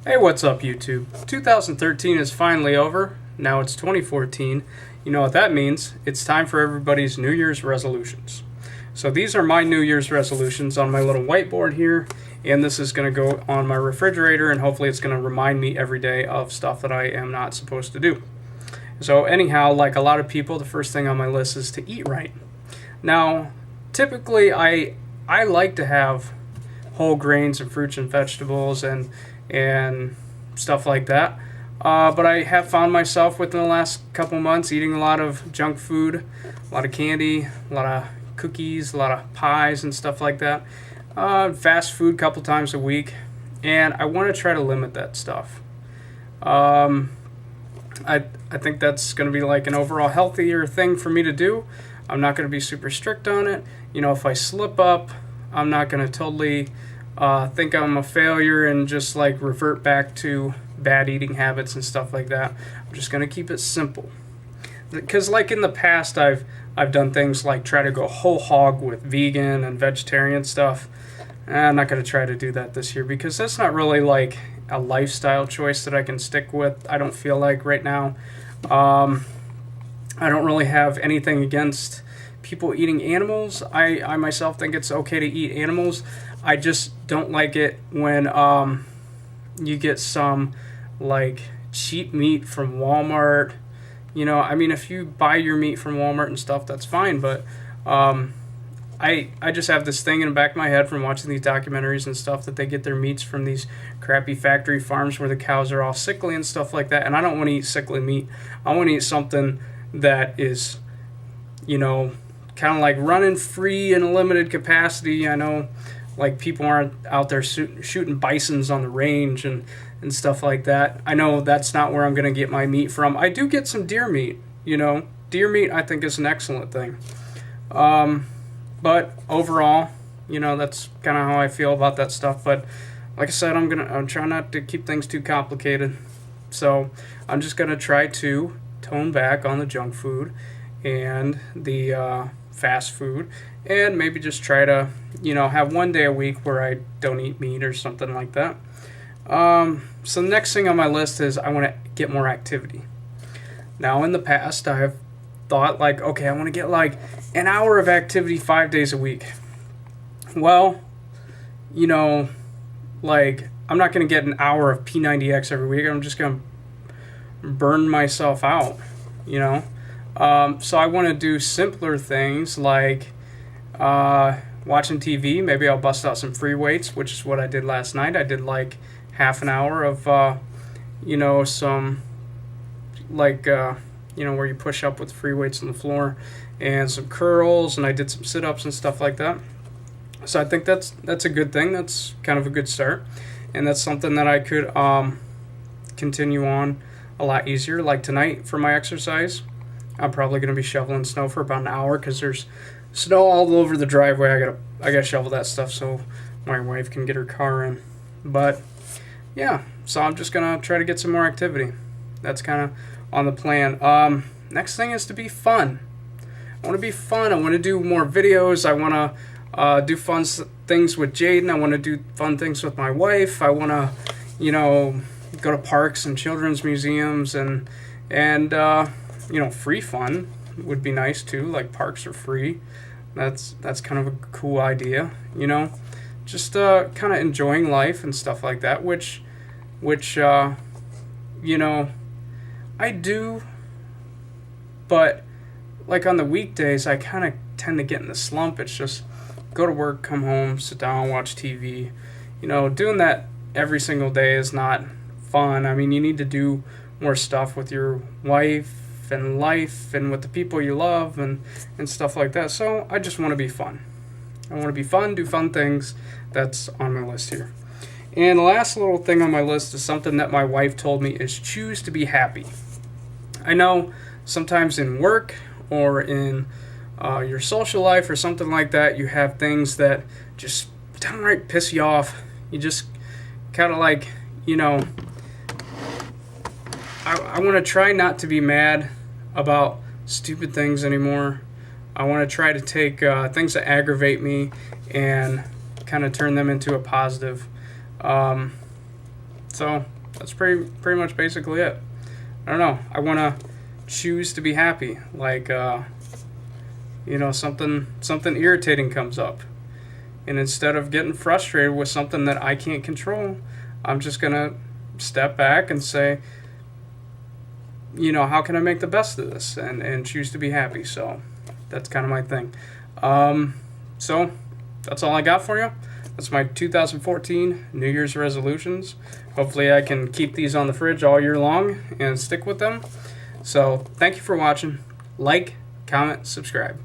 Hey, what's up, YouTube? 2013 is finally over. Now it's 2014. You know what that means? It's time for everybody's New Year's resolutions. So these are my New Year's resolutions on my little whiteboard here, and this is going to go on my refrigerator, and hopefully it's going to remind me every day of stuff that I am not supposed to do. So anyhow, like a lot of people, the first thing on my list is to eat right. Now, typically I like to have whole grains and fruits and vegetables and stuff like that. But I have found myself within the last couple months eating a lot of junk food, a lot of candy, a lot of cookies, a lot of pies and stuff like that. Fast food a couple times a week, and I want to try to limit that stuff. I think that's going to be like an overall healthier thing for me to do. I'm not going to be super strict on it. You know, if I slip up, I'm not going to totally think I'm a failure and just like revert back to bad eating habits and stuff like that. I'm just going to keep it simple. Because like in the past, I've done things like try to go whole hog with vegan and vegetarian stuff. I'm not going to try to do that this year because that's not really like a lifestyle choice that I can stick with. I don't feel like right now. I don't really have anything against people eating animals. I myself think it's okay to eat animals. I just don't like it when you get some like cheap meat from Walmart. You know, I mean, if you buy your meat from Walmart and stuff, that's fine. But I just have this thing in the back of my head from watching these documentaries and stuff that they get their meats from these crappy factory farms where the cows are all sickly and stuff like that. And I don't want to eat sickly meat. I want to eat something that is, you know, kind of like running free in a limited capacity. I know like people aren't out there shooting bisons on the range and stuff like that. I know that's not where I'm going to get my meat from. I do get some deer meat, you know. Deer meat I think is an excellent thing. But overall, you know, that's kind of how I feel about that stuff. But like I said, I'm trying not to keep things too complicated. So I'm just gonna try to tone back on the junk food and the fast food, and maybe just try to, you know, have one day a week where I don't eat meat or something like that. So the next thing on my list is I want to get more activity. Now in the past, I have thought like, okay, I want to get like an hour of activity 5 days a week. Well, you know, like I'm not going to get an hour of P90X every week. I'm just going to burn myself out, you know. So I want to do simpler things like watching TV. Maybe I'll bust out some free weights, which is what I did last night. I did like half an hour of, you know, some like, you know, where you push up with free weights on the floor and some curls, and I did some sit-ups and stuff like that. So I think that's a good thing. That's kind of a good start, and that's something that I could continue on a lot easier. Like tonight for my exercise, I'm probably going to be shoveling snow for about an hour because there's snow all over the driveway. I gotta shovel that stuff so my wife can get her car in. But yeah, so I'm just gonna try to get some more activity. That's kind of on the plan. Next thing is to be fun. I want to be fun. I want to do more videos. I want to do fun things with Jaden. I want to do fun things with my wife. I want to, you know, go to parks and children's museums and you know, free fun would be nice too. Like parks are free. That's kind of a cool idea, you know. Just kind of enjoying life and stuff like that, which you know, I do, but like on the weekdays, I kind of tend to get in the slump. It's just go to work, come home, sit down, watch TV. You know, doing that every single day is not fun. I mean, you need to do more stuff with your wife and life and with the people you love and stuff like that. So I just want to be fun. I want to be fun, do fun things. That's on my list here. And the last little thing on my list is something that my wife told me is choose to be happy. I know sometimes in work or in your social life or something like that, you have things that just downright piss you off. You just kind of like, you know, I want to try not to be mad about stupid things anymore. I want to try to take things that aggravate me and kind of turn them into a positive. So that's pretty much basically it. I don't know. I want to choose to be happy. Like, something irritating comes up, and instead of getting frustrated with something that I can't control, I'm just gonna step back and say, how can I make the best of this, and choose to be happy. So that's kind of my thing. So that's all I got for you. That's my 2014 New Year's resolutions. Hopefully I can keep these on the fridge all year long and stick with them. So thank you for watching. Like, comment, subscribe.